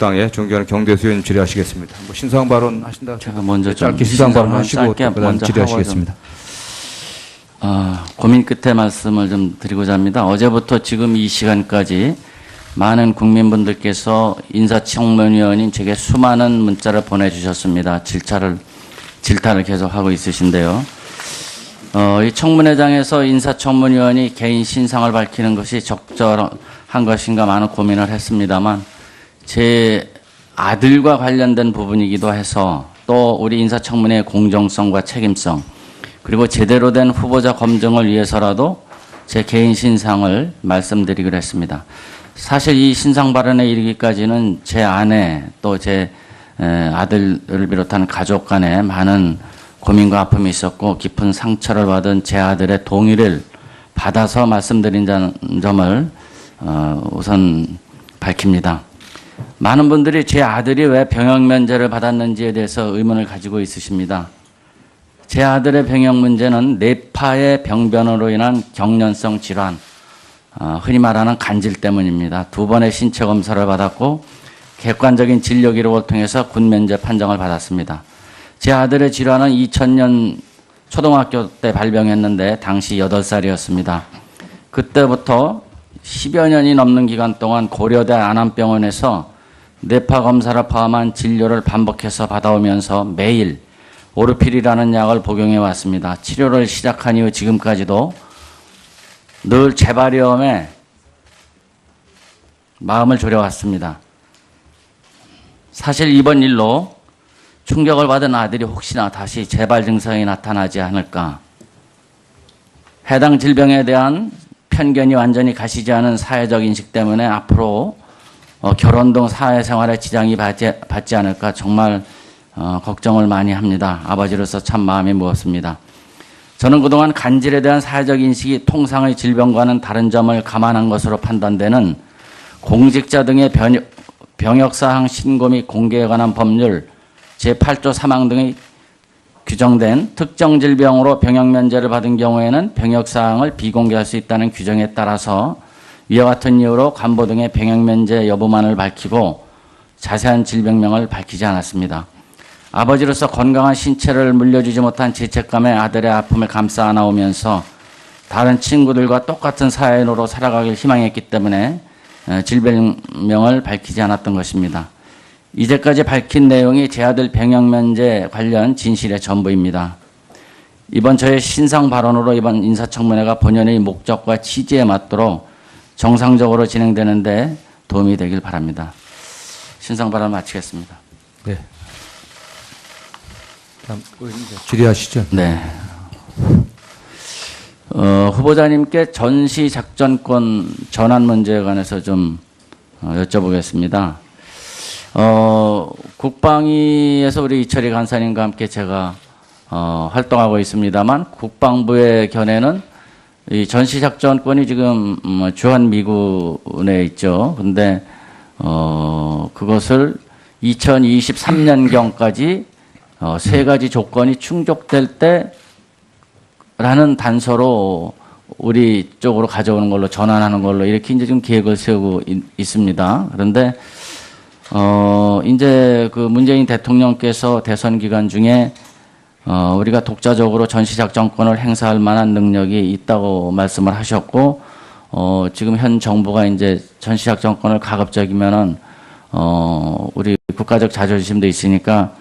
민주당의 존경하는 경대수 의원 질의하시겠습니다. 뭐 신상 발언 하신다. 제가 먼저 짧게 신상 발언 하시고 짧게 그다음 먼저 질의하시겠습니다. 고민 끝에 말씀을 좀 드리고자 합니다. 어제부터 지금 이 시간까지 많은 국민분들께서 인사청문위원인 제게 수많은 문자를 보내주셨습니다. 질타를 계속하고 있으신데요. 이 청문회장에서 인사청문위원이 개인 신상을 밝히는 것이 적절한 것인가 많은 고민을 했습니다만 제 아들과 관련된 부분이기도 해서 또 우리 인사청문회의 공정성과 책임성 그리고 제대로 된 후보자 검증을 위해서라도 제 개인 신상을 말씀드리기로 했습니다. 사실 이 신상 발언에 이르기까지는 제 아내 또 제 아들을 비롯한 가족 간에 많은 고민과 아픔이 있었고 깊은 상처를 받은 제 아들의 동의를 받아서 말씀드린 점을 우선 밝힙니다. 많은 분들이 제 아들이 왜 병역 면제를 받았는지에 대해서 의문을 가지고 있으십니다. 제 아들의 병역 문제는 뇌파의 병변으로 인한 경련성 질환, 흔히 말하는 간질 때문입니다. 2번의 신체 검사를 받았고 객관적인 진료 기록을 통해서 군 면제 판정을 받았습니다. 제 아들의 질환은 2000년 초등학교 때 발병했는데 당시 8살이었습니다. 그때부터 10여 년이 넘는 기간 동안 고려대 안암병원에서 뇌파 검사를 포함한 진료를 반복해서 받아오면서 매일 오르필이라는 약을 복용해 왔습니다. 치료를 시작한 이후 지금까지도 늘 재발염에 마음을 졸여왔습니다. 사실 이번 일로 충격을 받은 아들이 혹시나 다시 재발 증상이 나타나지 않을까. 해당 질병에 대한 편견이 완전히 가시지 않은 사회적 인식 때문에 앞으로 결혼 등 사회생활에 지장이 받지 않을까 정말 걱정을 많이 합니다. 아버지로서 참 마음이 무겁습니다. 저는 그동안 간질에 대한 사회적 인식이 통상의 질병과는 다른 점을 감안한 것으로 판단되는 공직자 등의 병역사항 신고 및 공개에 관한 법률 제8조 3항 등의 규정된 특정 질병으로 병역 면제를 받은 경우에는 병역사항을 비공개할 수 있다는 규정에 따라서 이와 같은 이유로 간부 등의 병역 면제 여부만을 밝히고 자세한 질병명을 밝히지 않았습니다. 아버지로서 건강한 신체를 물려주지 못한 죄책감에 아들의 아픔을 감싸 안아오면서 다른 친구들과 똑같은 사회인으로 살아가길 희망했기 때문에 질병명을 밝히지 않았던 것입니다. 이제까지 밝힌 내용이 제 아들 병역 면제 관련 진실의 전부입니다. 이번 저의 신상 발언으로 이번 인사청문회가 본연의 목적과 취지에 맞도록 정상적으로 진행되는데 도움이 되길 바랍니다. 신상 발언 마치겠습니다. 네. 다음 질의하시죠. 네. 후보자님께 전시 작전권 전환 문제에 관해서 좀 여쭤보겠습니다. 국방위에서 우리 이철희 간사님과 함께 제가 활동하고 있습니다만 국방부의 견해는 이 전시 작전권이 지금 주한미군에 있죠. 근데 그것을 2023년경까지 세 가지 조건이 충족될 때라는 단서로 우리 쪽으로 가져오는 걸로 전환하는 걸로 이렇게 이제 좀 계획을 세우고 있습니다. 그런데 이제 그 문재인 대통령께서 대선 기간 중에 우리가 독자적으로 전시작전권을 행사할 만한 능력이 있다고 말씀을 하셨고, 지금 현 정부가 이제 전시작전권을 가급적이면은, 우리 국가적 자존심도 있으니까,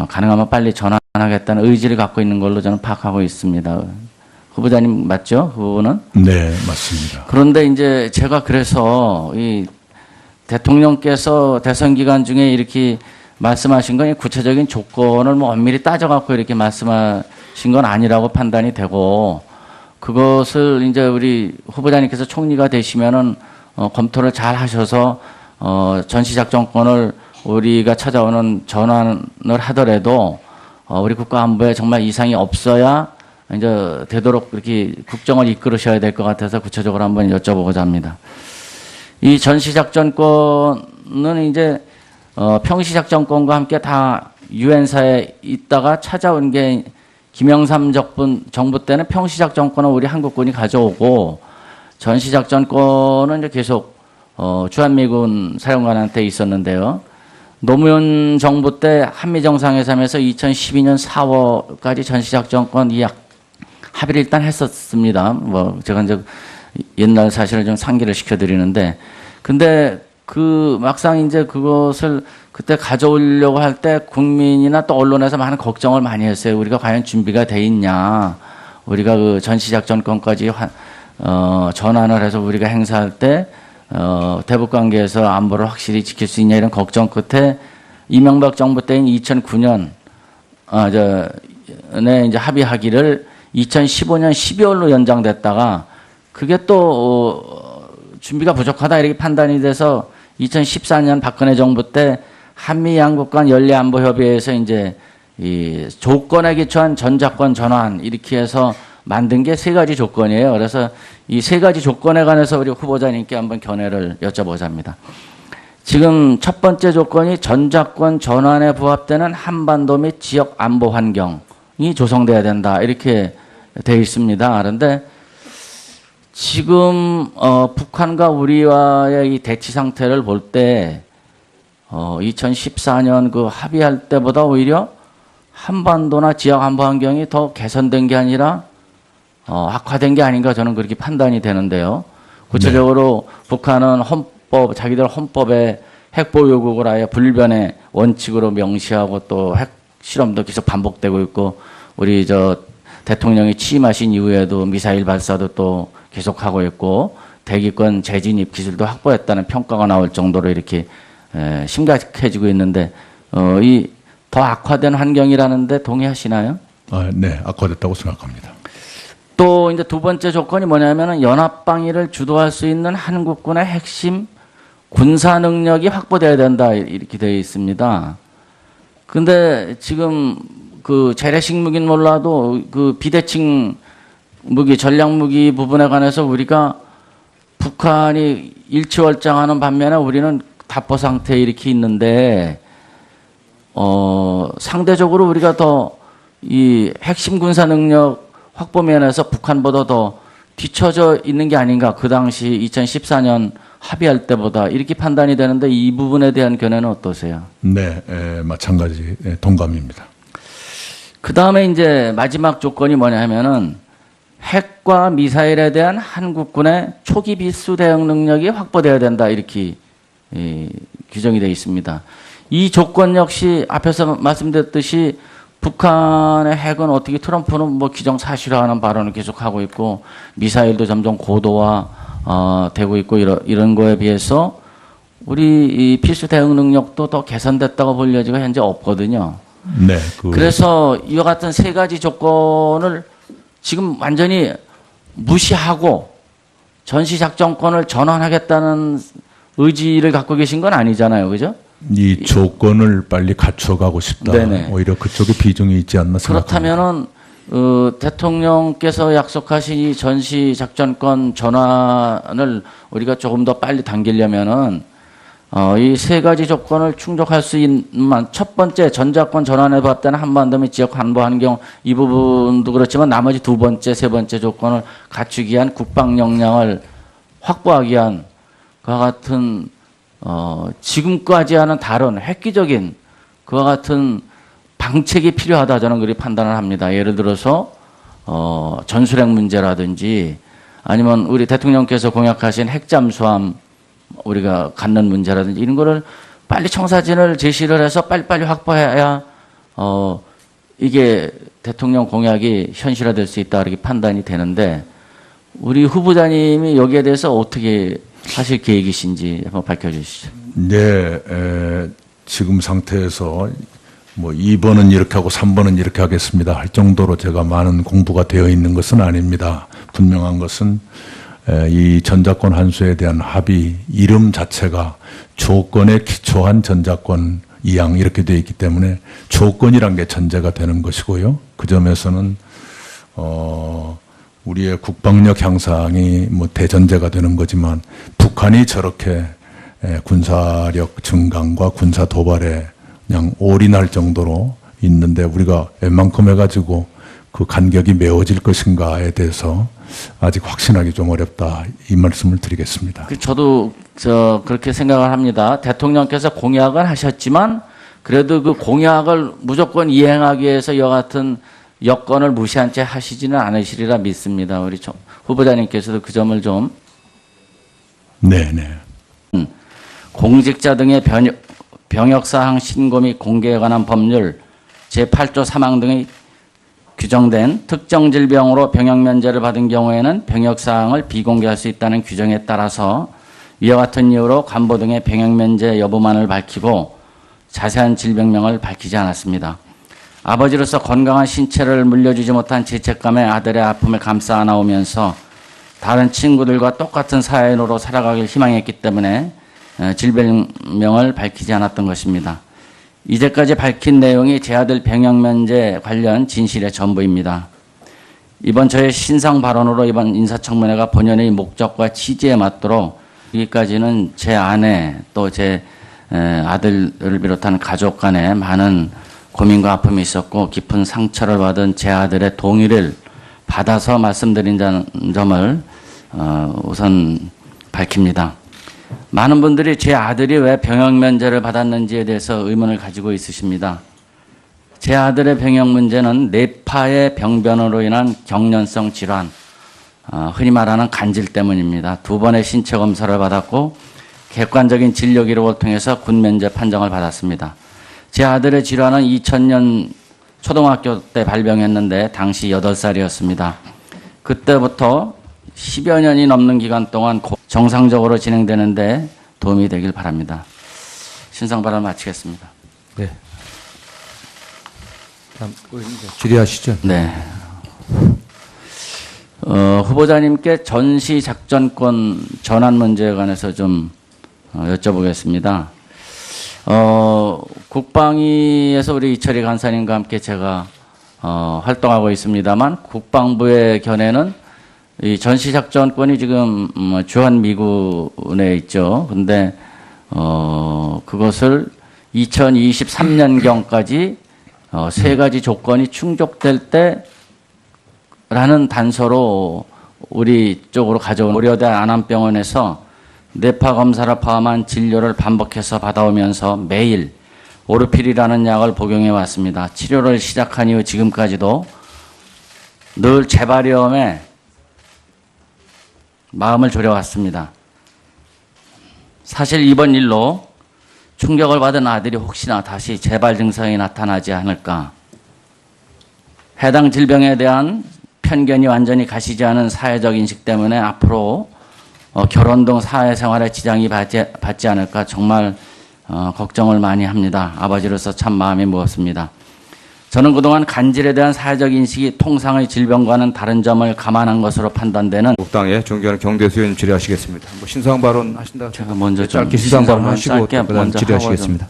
가능하면 빨리 전환하겠다는 의지를 갖고 있는 걸로 저는 파악하고 있습니다. 후보자님 맞죠? 그 부분은? 네, 맞습니다. 그런데 이제 제가 그래서 이 대통령께서 대선 기간 중에 이렇게 말씀하신 건 구체적인 조건을 뭐 엄밀히 따져갖고 이렇게 말씀하신 건 아니라고 판단이 되고 그것을 이제 우리 후보자님께서 총리가 되시면은 검토를 잘 하셔서 전시작전권을 우리가 찾아오는 전환을 하더라도 우리 국가안보에 정말 이상이 없어야 이제 되도록 이렇게 국정을 이끌으셔야 될 것 같아서 구체적으로 한번 여쭤보고자 합니다. 이 전시작전권은 이제 평시작전권과 함께 다 유엔사에 있다가 찾아온 게 김영삼 정부 때는 평시작전권은 우리 한국군이 가져오고 전시작전권은 이제 계속 주한미군 사령관한테 있었는데요. 노무현 정부 때 한미 정상회담에서 2012년 4월까지 전시작전권 합의를 일단 했었습니다. 뭐 제가 이제 옛날 사실을 좀 상기를 시켜드리는데, 근데 그 막상 이제 그것을 그때 가져오려고 할 때 국민이나 또 언론에서 많은 걱정을 많이 했어요. 우리가 과연 준비가 돼 있냐? 우리가 그 전시작전권까지 전환을 해서 우리가 행사할 때 대북 관계에서 안보를 확실히 지킬 수 있냐, 이런 걱정 끝에 이명박 정부 때인 2009년 이제 합의하기를 2015년 12월로 연장됐다가 그게 또 준비가 부족하다 이렇게 판단이 돼서 2014년 박근혜 정부 때 한미 양국 간 연례 안보 협의회에서 이제 이 조건에 기초한 전작권 전환 이렇게 해서 만든 게 세 가지 조건이에요. 그래서 이 세 가지 조건에 관해서 우리 후보자님께 한번 견해를 여쭤보자 합니다. 지금 첫 번째 조건이 전작권 전환에 부합되는 한반도 및 지역 안보 환경이 조성돼야 된다, 이렇게 되어 있습니다. 그런데 지금 북한과 우리와의 이 대치 상태를 볼 때 2014년 그 합의할 때보다 오히려 한반도나 지역 안보 환경이 더 개선된 게 아니라 악화된 게 아닌가, 저는 그렇게 판단이 되는데요. 구체적으로 네. 북한은 자기들 헌법에 핵보유국을 아예 불변의 원칙으로 명시하고 또 핵 실험도 계속 반복되고 있고, 우리 대통령이 취임하신 이후에도 미사일 발사도 또 계속하고 있고, 대기권 재진입 기술도 확보했다는 평가가 나올 정도로 이렇게 심각해지고 있는데, 이 더 악화된 환경이라는데 동의하시나요? 네, 악화됐다고 생각합니다. 또 이제 두 번째 조건이 뭐냐면은 연합방위를 주도할 수 있는 한국군의 핵심 군사 능력이 확보돼야 된다, 이렇게 되어 있습니다. 근데 지금 그 재래식 무기는 몰라도 그 비대칭 무기, 전략 무기 부분에 관해서 우리가 북한이 일취월장하는 반면에 우리는 답보 상태에 이렇게 있는데, 상대적으로 우리가 더 이 핵심 군사 능력 확보 면에서 북한보다 더 뒤처져 있는 게 아닌가, 그 당시 2014년 합의할 때보다, 이렇게 판단이 되는데 이 부분에 대한 견해는 어떠세요? 네, 마찬가지 동감입니다. 그 다음에 이제 마지막 조건이 뭐냐 하면은 핵과 미사일에 대한 한국군의 초기 비수 대응 능력이 확보돼야 된다, 이렇게 규정이 되어 있습니다. 이 조건 역시 앞에서 말씀드렸듯이 북한의 핵은 어떻게, 트럼프는 뭐 기정사실화하는 발언을 계속하고 있고 미사일도 점점 고도화 되고 있고, 이런 거에 비해서 우리 이 필수 대응 능력도 더 개선됐다고 볼 여지가 현재 없거든요. 네. 그래서 이와 같은 세 가지 조건을 지금 완전히 무시하고 전시작전권을 전환하겠다는 의지를 갖고 계신 건 아니잖아요, 그죠? 이 조건을 빨리 갖춰가고 싶다. 네네. 오히려 그쪽에 비중이 있지 않나 생각합니다. 그렇다면은 대통령께서 약속하신 이 전시작전권 전환을 우리가 조금 더 빨리 당기려면은 이 세 가지 조건을 충족할 수 있는, 첫 번째 전작권 전환에 부합되는 한반도 및 지역 안보 환경, 이 부분도 그렇지만 나머지 두 번째, 세 번째 조건을 갖추기 위한 국방 역량을 확보하기 위한 그와 같은 지금까지와는 다른 획기적인 그와 같은 방책이 필요하다, 저는 그렇게 판단을 합니다. 예를 들어서 전술핵 문제라든지, 아니면 우리 대통령께서 공약하신 핵잠수함 우리가 갖는 문제라든지, 이런 거를 빨리 청사진을 제시를 해서 빨리빨리 확보해야 이게 대통령 공약이 현실화될 수 있다, 이렇게 판단이 되는데, 우리 후보자님이 여기에 대해서 어떻게 하실 계획이신지 한번 밝혀주시죠. 네, 지금 상태에서 뭐 2번은 이렇게 하고 3번은 이렇게 하겠습니다 할 정도로 제가 많은 공부가 되어 있는 것은 아닙니다. 분명한 것은 이 전작권 환수에 대한 합의 이름 자체가 조건에 기초한 전작권 이양 이렇게 되어 있기 때문에 조건이란 게 전제가 되는 것이고요. 그 점에서는 우리의 국방력 향상이 뭐 대전제가 되는 거지만, 북한이 저렇게 군사력 증강과 군사 도발에 그냥 올인할 정도로 있는데 우리가 웬만큼 해가지고 그 간격이 메워질 것인가에 대해서 아직 확신하기 좀 어렵다, 이 말씀을 드리겠습니다. 저도 그렇게 생각을 합니다. 대통령께서 공약을 하셨지만 그래도 그 공약을 무조건 이행하기 위해서 이와 같은 여건을 무시한 채 하시지는 않으시리라 믿습니다. 우리 후보자님께서도 그 점을 좀. 네네. 공직자 등의 병역사항 신고 및 공개에 관한 법률 제8조 3항 등의 규정된 특정 질병으로 병역 면제를 받은 경우에는 병역사항을 비공개할 수 있다는 규정에 따라서 이와 같은 이유로 간부 등의 병역 면제 여부만을 밝히고 자세한 질병명을 밝히지 않았습니다. 아버지로서 건강한 신체를 물려주지 못한 죄책감에 아들의 아픔을 감싸 안아오면서 다른 친구들과 똑같은 사회인으로 살아가길 희망했기 때문에 질병명을 밝히지 않았던 것입니다. 이제까지 밝힌 내용이 제 아들 병역 면제 관련 진실의 전부입니다. 이번 저의 신상 발언으로 이번 인사청문회가 본연의 목적과 취지에 맞도록 여기까지는 제 아내 또 제 아들을 비롯한 가족 간에 많은 고민과 아픔이 있었고 깊은 상처를 받은 제 아들의 동의를 받아서 말씀드린 점을 우선 밝힙니다. 많은 분들이 제 아들이 왜 병역 면제를 받았는지에 대해서 의문을 가지고 있으십니다. 제 아들의 병역 문제는 뇌파의 병변으로 인한 경련성 질환, 흔히 말하는 간질 때문입니다. 2번의 신체 검사를 받았고 객관적인 진료 기록을 통해서 군 면제 판정을 받았습니다. 제 아들의 질환은 2000년 초등학교 때 발병했는데 당시 8살이었습니다. 그때부터 10여 년이 넘는 기간 동안 정상적으로 진행되는데 도움이 되길 바랍니다. 신상 발언 마치겠습니다. 네. 다음 질의하시죠. 네. 후보자님께 전시 작전권 전환 문제에 관해서 좀 여쭤보겠습니다. 국방위에서 우리 이철희 간사님과 함께 제가 활동하고 있습니다만 국방부의 견해는 이 전시작전권이 지금 주한미군에 있죠. 근데 그것을 2023년경까지 세 가지 조건이 충족될 때라는 단서로 우리 쪽으로 가져온 고려대 안암병원에서 뇌파 검사를 포함한 진료를 반복해서 받아오면서 매일 오르필이라는 약을 복용해 왔습니다. 치료를 시작한 이후 지금까지도 늘 재발염에 마음을 졸여왔습니다. 사실 이번 일로 충격을 받은 아들이 혹시나 다시 재발 증상이 나타나지 않을까. 해당 질병에 대한 편견이 완전히 가시지 않은 사회적 인식 때문에 앞으로 결혼 등 사회생활에 지장이 받지 않을까 정말 걱정을 많이 합니다. 아버지로서 참 마음이 무겁습니다. 저는 그동안 간질에 대한 사회적 인식이 통상의 질병과는 다른 점을 감안한 것으로 판단되는 국당의 존경하는 경대수 의원 질의하시겠습니다. 뭐 신상 발언 하신다. 제가 먼저 좀 짧게 신상 발언 하시고 짧게 그다음 먼저 질의하시겠습니다.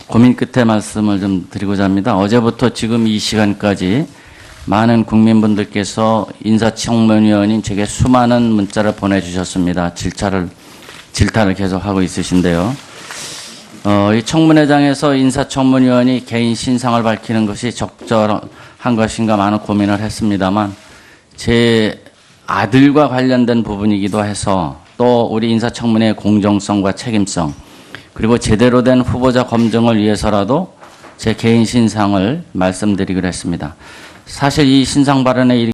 고민 끝에 말씀을 좀 드리고자 합니다. 어제부터 지금 이 시간까지 많은 국민분들께서 인사청문위원인 제게 수많은 문자를 보내주셨습니다. 질타를 계속하고 있으신데요. 이 청문회장에서 인사청문위원이 개인 신상을 밝히는 것이 적절한 것인가 많은 고민을 했습니다만 제 아들과 관련된 부분이기도 해서 또 우리 인사청문회의 공정성과 책임성 그리고 제대로 된 후보자 검증을 위해서라도 제 개인 신상을 말씀드리기로 했습니다. 사실 이 신상 발언에